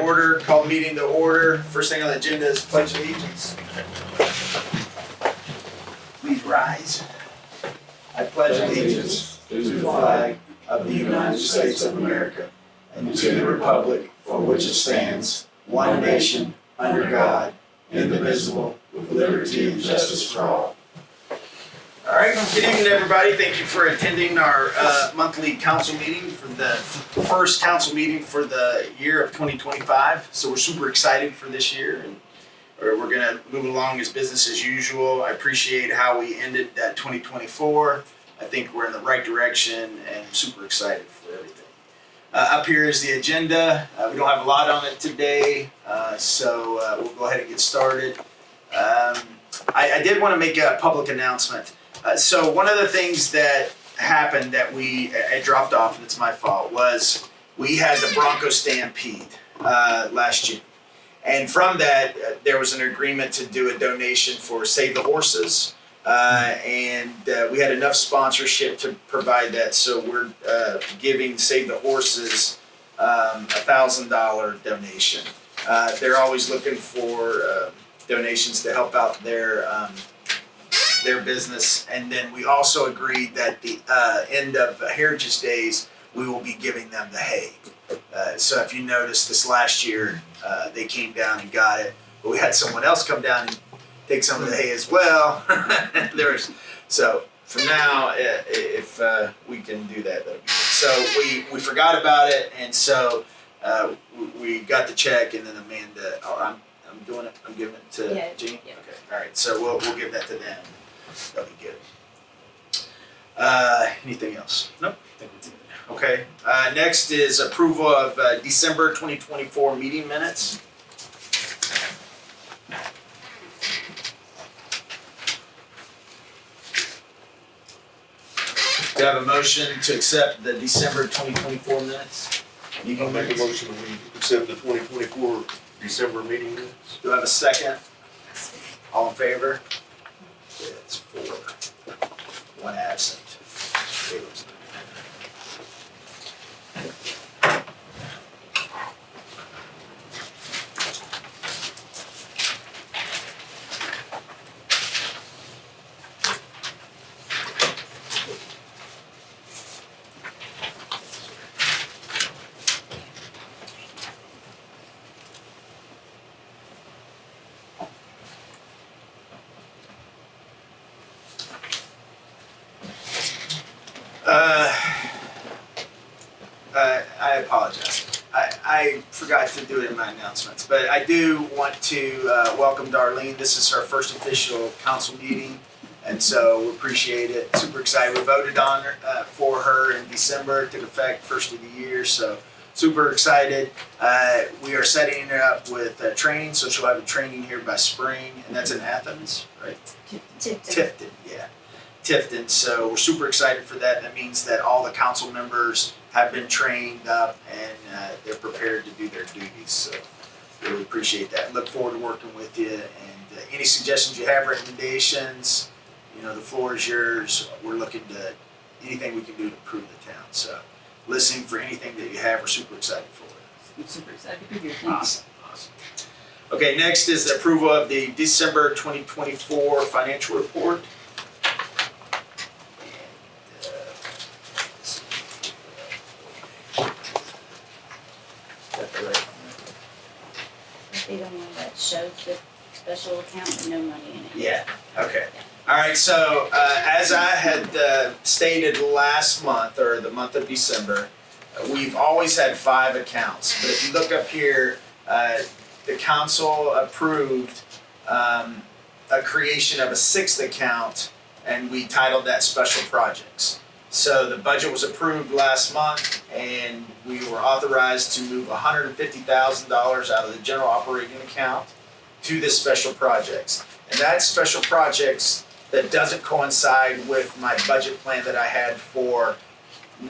order. Call the meeting to order. First thing on the agenda is Pledge of Allegiance. Please rise. I pledge allegiance to the flag of the United States of America and to the republic for which it stands, one nation, under God, indivisible, with liberty and justice for all. All right, good evening, everybody. Thank you for attending our monthly council meeting for the first council meeting for the year of 2025. So we're super excited for this year, and we're going to move along as business as usual. I appreciate how we ended that 2024. I think we're in the right direction, and I'm super excited for everything. Up here is the agenda. We don't have a lot on it today, so we'll go ahead and get started. I did want to make a public announcement. So one of the things that happened that I dropped off, and it's my fault, was we had the Bronco Stampede last year. And from that, there was an agreement to do a donation for Save the Horses. And we had enough sponsorship to provide that. So we're giving Save the Horses a $1,000 donation. They're always looking for donations to help out their business. And then we also agreed that the end of Heritage Days, we will be giving them the hay. So if you noticed this last year, they came down and got it, but we had someone else come down and take some of the hay as well. So for now, if we can do that, that'll be good. So we forgot about it, and so we got the check, and then Amanda, I'm doing it. I'm giving it to Jean. Yeah. Okay, all right. So we'll give that to them. That'll be good. Anything else? Nope. I think we're good. Okay. Next is approval of December 2024 meeting minutes. Do I have a motion to accept the December 2024 minutes? I'll make a motion we accept the 2024 December meeting minutes. Do I have a second? All in favor? It's 4. 1 absent. I apologize. I forgot to do it in my announcements, but I do want to welcome Darlene. This is her first official council meeting, and so we appreciate it. Super excited. We voted on her, for her in December. It took effect first of the year, so super excited. We are setting her up with training, so she'll have a training here by spring, and that's in Athens, right? Tifton, yeah. Tifton. So we're super excited for that. That means that all the council members have been trained up and they're prepared to do their duties. So really appreciate that. Look forward to working with you. And any suggestions you have, recommendations, the floor is yours. We're looking to anything we can do to improve the town. So listening for anything that you have, we're super excited for it. I'm super excited to be here. Awesome. Okay, next is the approval of the December 2024 financial report. They don't know that shows the special account with no money in it. Yeah, okay. All right, so as I had stated last month, or the month of December, we've always had 5 accounts. But if you look up here, the council approved a creation of a 6th account, and we titled that Special Projects. So the budget was approved last month, and we were authorized to move $150,000 out of the general operating account to this special projects. And that special projects that doesn't coincide with my budget plan that I had for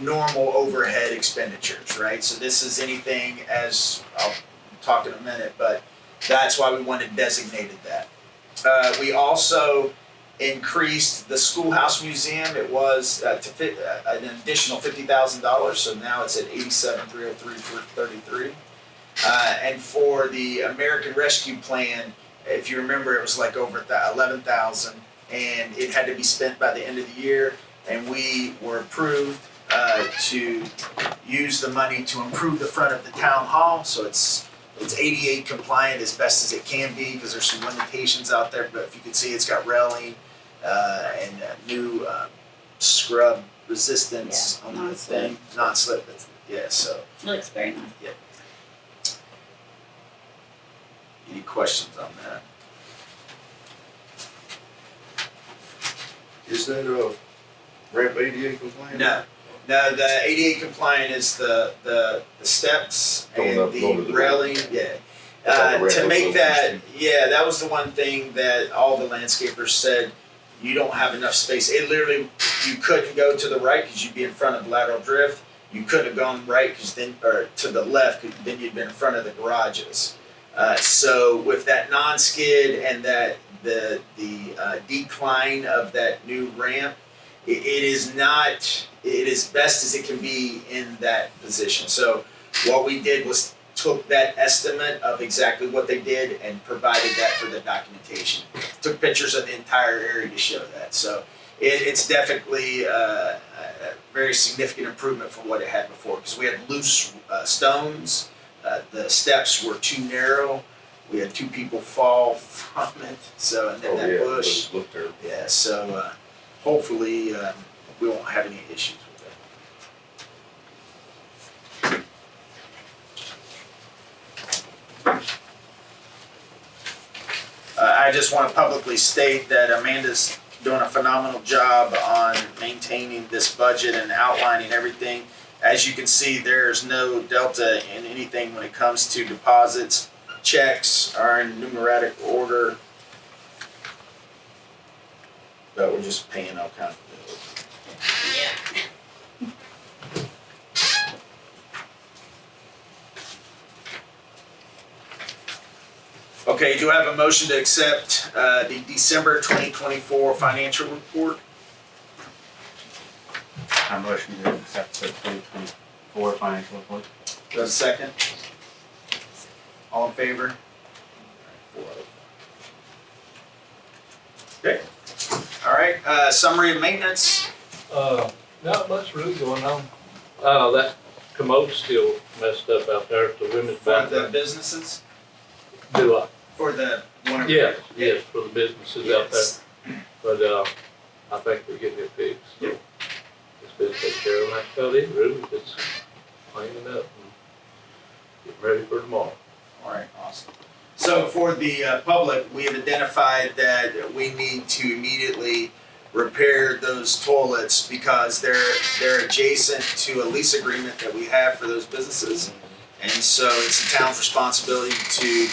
normal overhead expenditures, right? So this is anything, as I'll talk in a minute, but that's why we wanted designated that. We also increased the schoolhouse museum. It was to fit an additional $50,000, so now it's at $87,303.33. And for the American Rescue Plan, if you remember, it was like over 11,000, and it had to be spent by the end of the year. And we were approved to use the money to improve the front of the town hall. So it's ADA compliant as best as it can be, because there's some limitations out there. But if you can see, it's got railing and new scrub resistance on the non-slip. thing, non-slip. Yeah, so. It looks very nice. Any questions on that? Is that ramp ADA compliant? No, the ADA compliant is the steps Going and up the over the railing, yeah. Like the To make railroad that, system. yeah, that was the one thing that all the landscapers said, you don't have enough space. It literally, you couldn't go to the right because you'd be in front of lateral drift. You couldn't have gone right because then, or to the left, because then you'd been in front of the garages. So with that non-skid and that the decline of that new ramp, it is best as it can be in that position. So what we did was took that estimate of exactly what they did and provided that for the documentation. Took pictures of the entire area to show that. So it's definitely a very significant improvement from what it had before, because we had loose stones. The steps were too narrow. We had 2 people fall from it. So, and then that bush. It looked terrible. Yeah, so hopefully we won't have any issues with that. I just want to publicly state that Amanda's doing a phenomenal job on maintaining this budget and outlining everything. As you can see, there's no delta in anything when it comes to deposits. Checks are in numeric order, but we're just paying all kinds of bills. Yeah. Okay, do I have a motion to accept the December 2024 financial report? I motion to accept the 2024 financial report. Do I have a second? All in favor? Okay. All right, summary of maintenance. Not much really going on. That commode's still messed up out there at the women's For the bathroom. businesses? Do I? For the one of Yes, yes, for the businesses out Yes. there. But, I think we're getting it fixed. So Yep. it's been taken care of like I tell you, really, it's cleaning up and getting ready for tomorrow. All right, awesome. So for the public, we have identified that we need to immediately repair those toilets because they're adjacent to a lease agreement that we have for those businesses. And so it's the town's responsibility to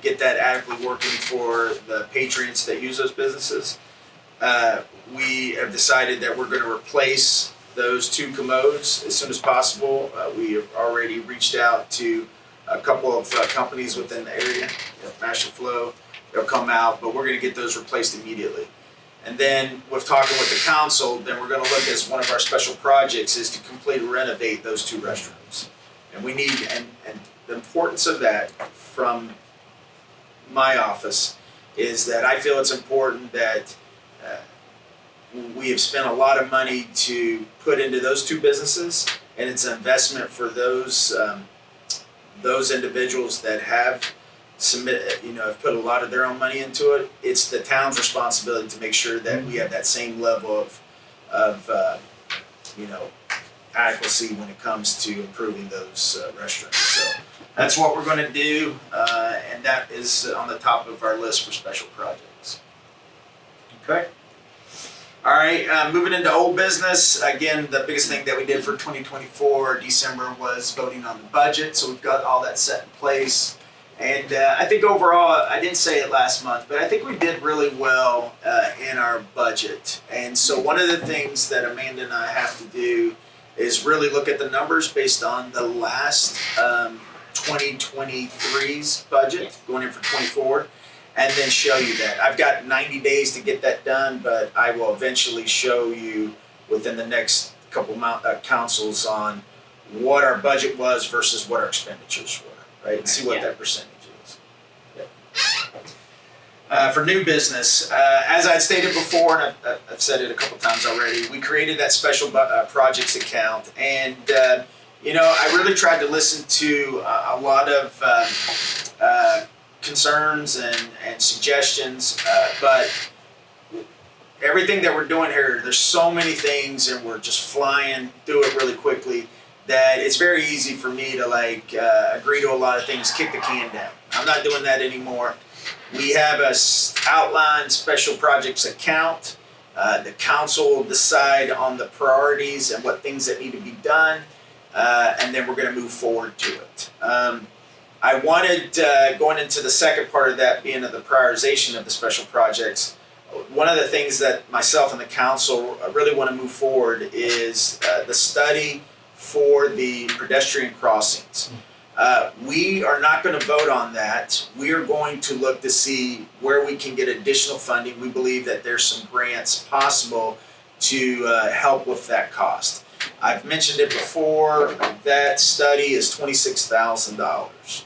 get that adequately working for the patrons that use those businesses. We have decided that we're going to replace those 2 commodes as soon as possible. We have already reached out to a couple of companies within the area, Master Flow. They'll come out, but we're going to get those replaced immediately. And then with talking with the council, then we're going to look as one of our special projects is to completely renovate those 2 restrooms. And we need, and the importance of that from my office is that I feel it's important that we have spent a lot of money to put into those 2 businesses, and it's an investment for those individuals that have have put a lot of their own money into it. It's the town's responsibility to make sure that we have that same level of adequacy when it comes to improving those restrooms. So that's what we're going to do, and that is on the top of our list for special projects. Okay. All right, moving into old business. Again, the biggest thing that we did for 2024 December was voting on the budget. So we've got all that set in place. And I think overall, I didn't say it last month, but I think we did really well in our budget. And so one of the things that Amanda and I have to do is really look at the numbers based on the last 2023's budget going in for 24, and then show you that. I've got 90 days to get that done, but I will eventually show you within the next couple councils on what our budget was versus what our expenditures were. right? And see what Yeah. that percentage is. For new business, as I stated before, and I've said it a couple times already, we created that special projects account, and I really tried to listen to a lot of concerns and suggestions, but everything that we're doing here, there's so many things, and we're just flying through it really quickly that it's very easy for me to agree to a lot of things, kick the can down. I'm not doing that anymore. We have a outlined special projects account. The council will decide on the priorities and what things that need to be done, and then we're going to move forward to it. I wanted, going into the second part of that being the prioritization of the special projects, one of the things that myself and the council really want to move forward is the study for the pedestrian crossings. We are not going to vote on that. We are going to look to see where we can get additional funding. We believe that there's some grants possible to help with that cost. I've mentioned it before, that study is $26,000.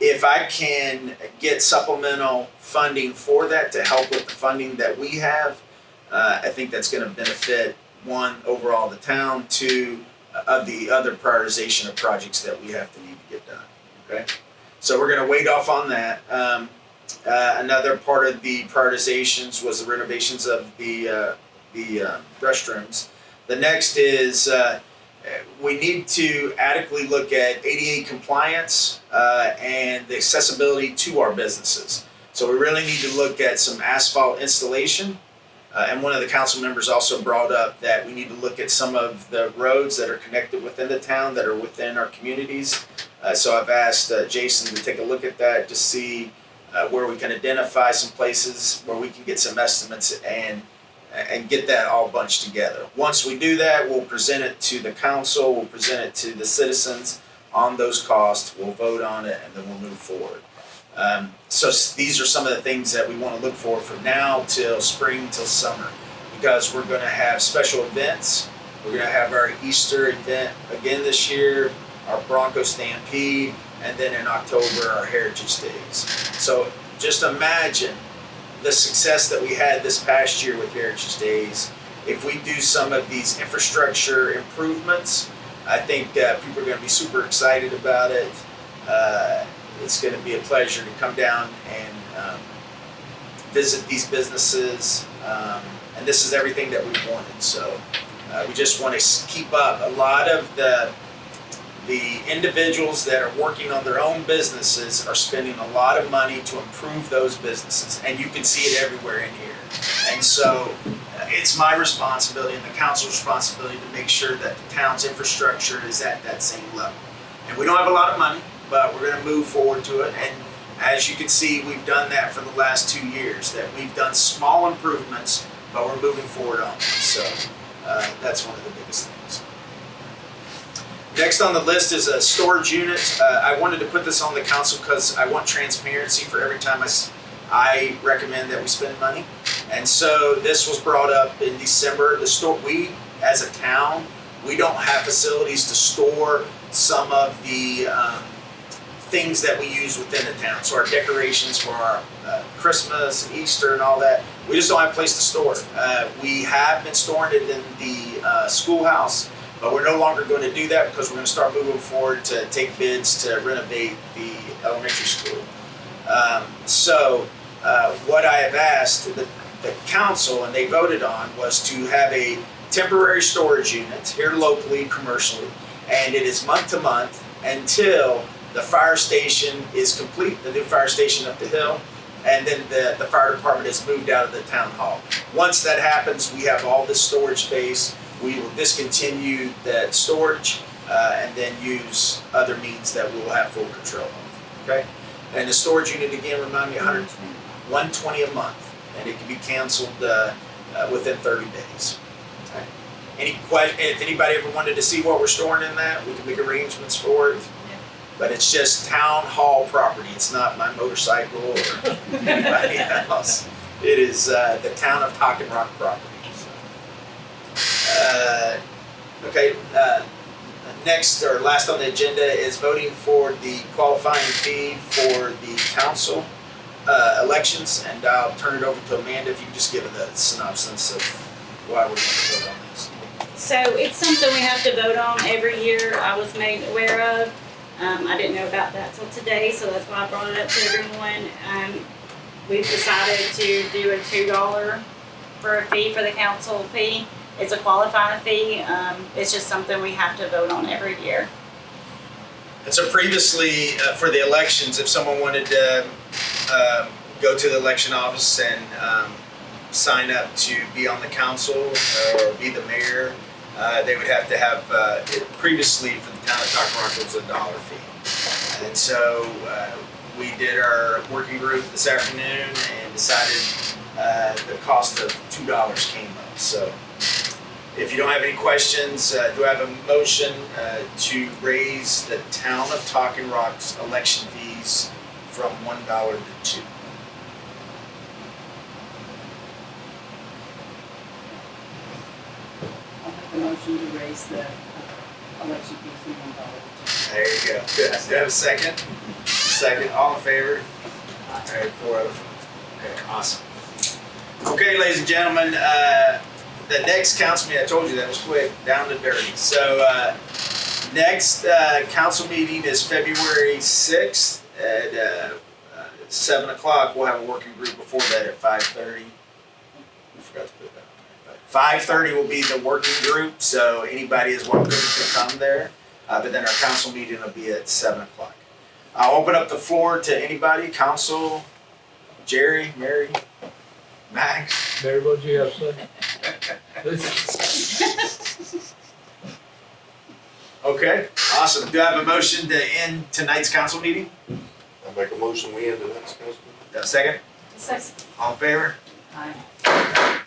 If I can get supplemental funding for that to help with the funding that we have, I think that's going to benefit, one, overall the town, two, of the other prioritization of projects that we have to need to get done. Okay, so we're going to wait off on that. Another part of the prioritizations was the renovations of the restrooms. The next is we need to adequately look at ADA compliance and the accessibility to our businesses. So we really need to look at some asphalt installation. And one of the council members also brought up that we need to look at some of the roads that are connected within the town, that are within our communities. So I've asked Jason to take a look at that to see where we can identify some places where we can get some estimates and get that all bunched together. Once we do that, we'll present it to the council, we'll present it to the citizens on those costs, we'll vote on it, and then we'll move forward. So these are some of the things that we want to look for from now till spring, till summer, because we're going to have special events. We're going to have our Easter event again this year, our Bronco Stampede, and then in October, our Heritage Days. So just imagine the success that we had this past year with Heritage Days. If we do some of these infrastructure improvements, I think people are going to be super excited about it. It's going to be a pleasure to come down and visit these businesses, and this is everything that we've wanted. So we just want to keep up. A lot of the individuals that are working on their own businesses are spending a lot of money to improve those businesses, and you can see it everywhere in here. And so it's my responsibility and the council's responsibility to make sure that the town's infrastructure is at that same level. And we don't have a lot of money, but we're going to move forward to it. And as you can see, we've done that for the last 2 years, that we've done small improvements, but we're moving forward on it. So that's one of the biggest things. Next on the list is a storage unit. I wanted to put this on the council because I want transparency for every time I recommend that we spend money. And so this was brought up in December. We, as a town, we don't have facilities to store some of the things that we use within the town. So our decorations for our Christmas and Easter and all that, we just don't have a place to store it. We have been storing it in the schoolhouse, but we're no longer going to do that because we're going to start moving forward to take bids to renovate the elementary school. So what I have asked the council, and they voted on, was to have a temporary storage unit here locally, commercially, and it is month to month until the fire station is complete, the new fire station up the hill, and then the fire department is moved out of the town hall. Once that happens, we have all this storage space. We will discontinue that storage and then use other means that we will have full control of. Okay? And the storage unit, again, remind me, $120 a month, and it can be canceled within 30 days. Okay? If anybody ever wanted to see what we're storing in that, we can make arrangements for it. But it's just town hall property. It's not my motorcycle or anybody else. It is the town of Talking Rock property. Okay. next or last on the agenda is voting for the qualifying fee for the council elections, and I'll turn it over to Amanda if you can just give the synopsis of why we're going to vote on this. So it's something we have to vote on every year. I was made aware of. I didn't know about that till today, so that's why I brought it up to everyone. We've decided to do a $2 for a fee for the council fee. It's a qualifying fee. It's just something we have to vote on every year. And so previously, for the elections, if someone wanted to go to the election office and sign up to be on the council or be the mayor, they would have to have, previously for the town of Tuckahoe, it was a $1 fee. And so we did our working group this afternoon and decided the cost of $2 came up. So if you don't have any questions, do I have a motion to raise the town of Talking Rock's election fees from $1 to $2? I'll make a motion to raise the election fee from $1 There you go. Good. Do I have a second? Second. All in favor? All right, 4 out of 5. Okay, awesome. Okay, ladies and gentlemen, the next council meeting, I told you that was quick, down to dirty. So next council meeting is February 6th at 7 o'clock. We'll have a working group before that at 5:30. I forgot to put that on there. But 5:30 will be the working group, so anybody is welcome to come there. But then our council meeting will be at 7 o'clock. I'll open up the floor to anybody, council, Jerry, Mary, Max. Mary, what'd you have to say? Okay, awesome. Do I have a motion to end tonight's council meeting? I make a motion, we end the next council meeting. Got a second? Second. All in favor? Aye.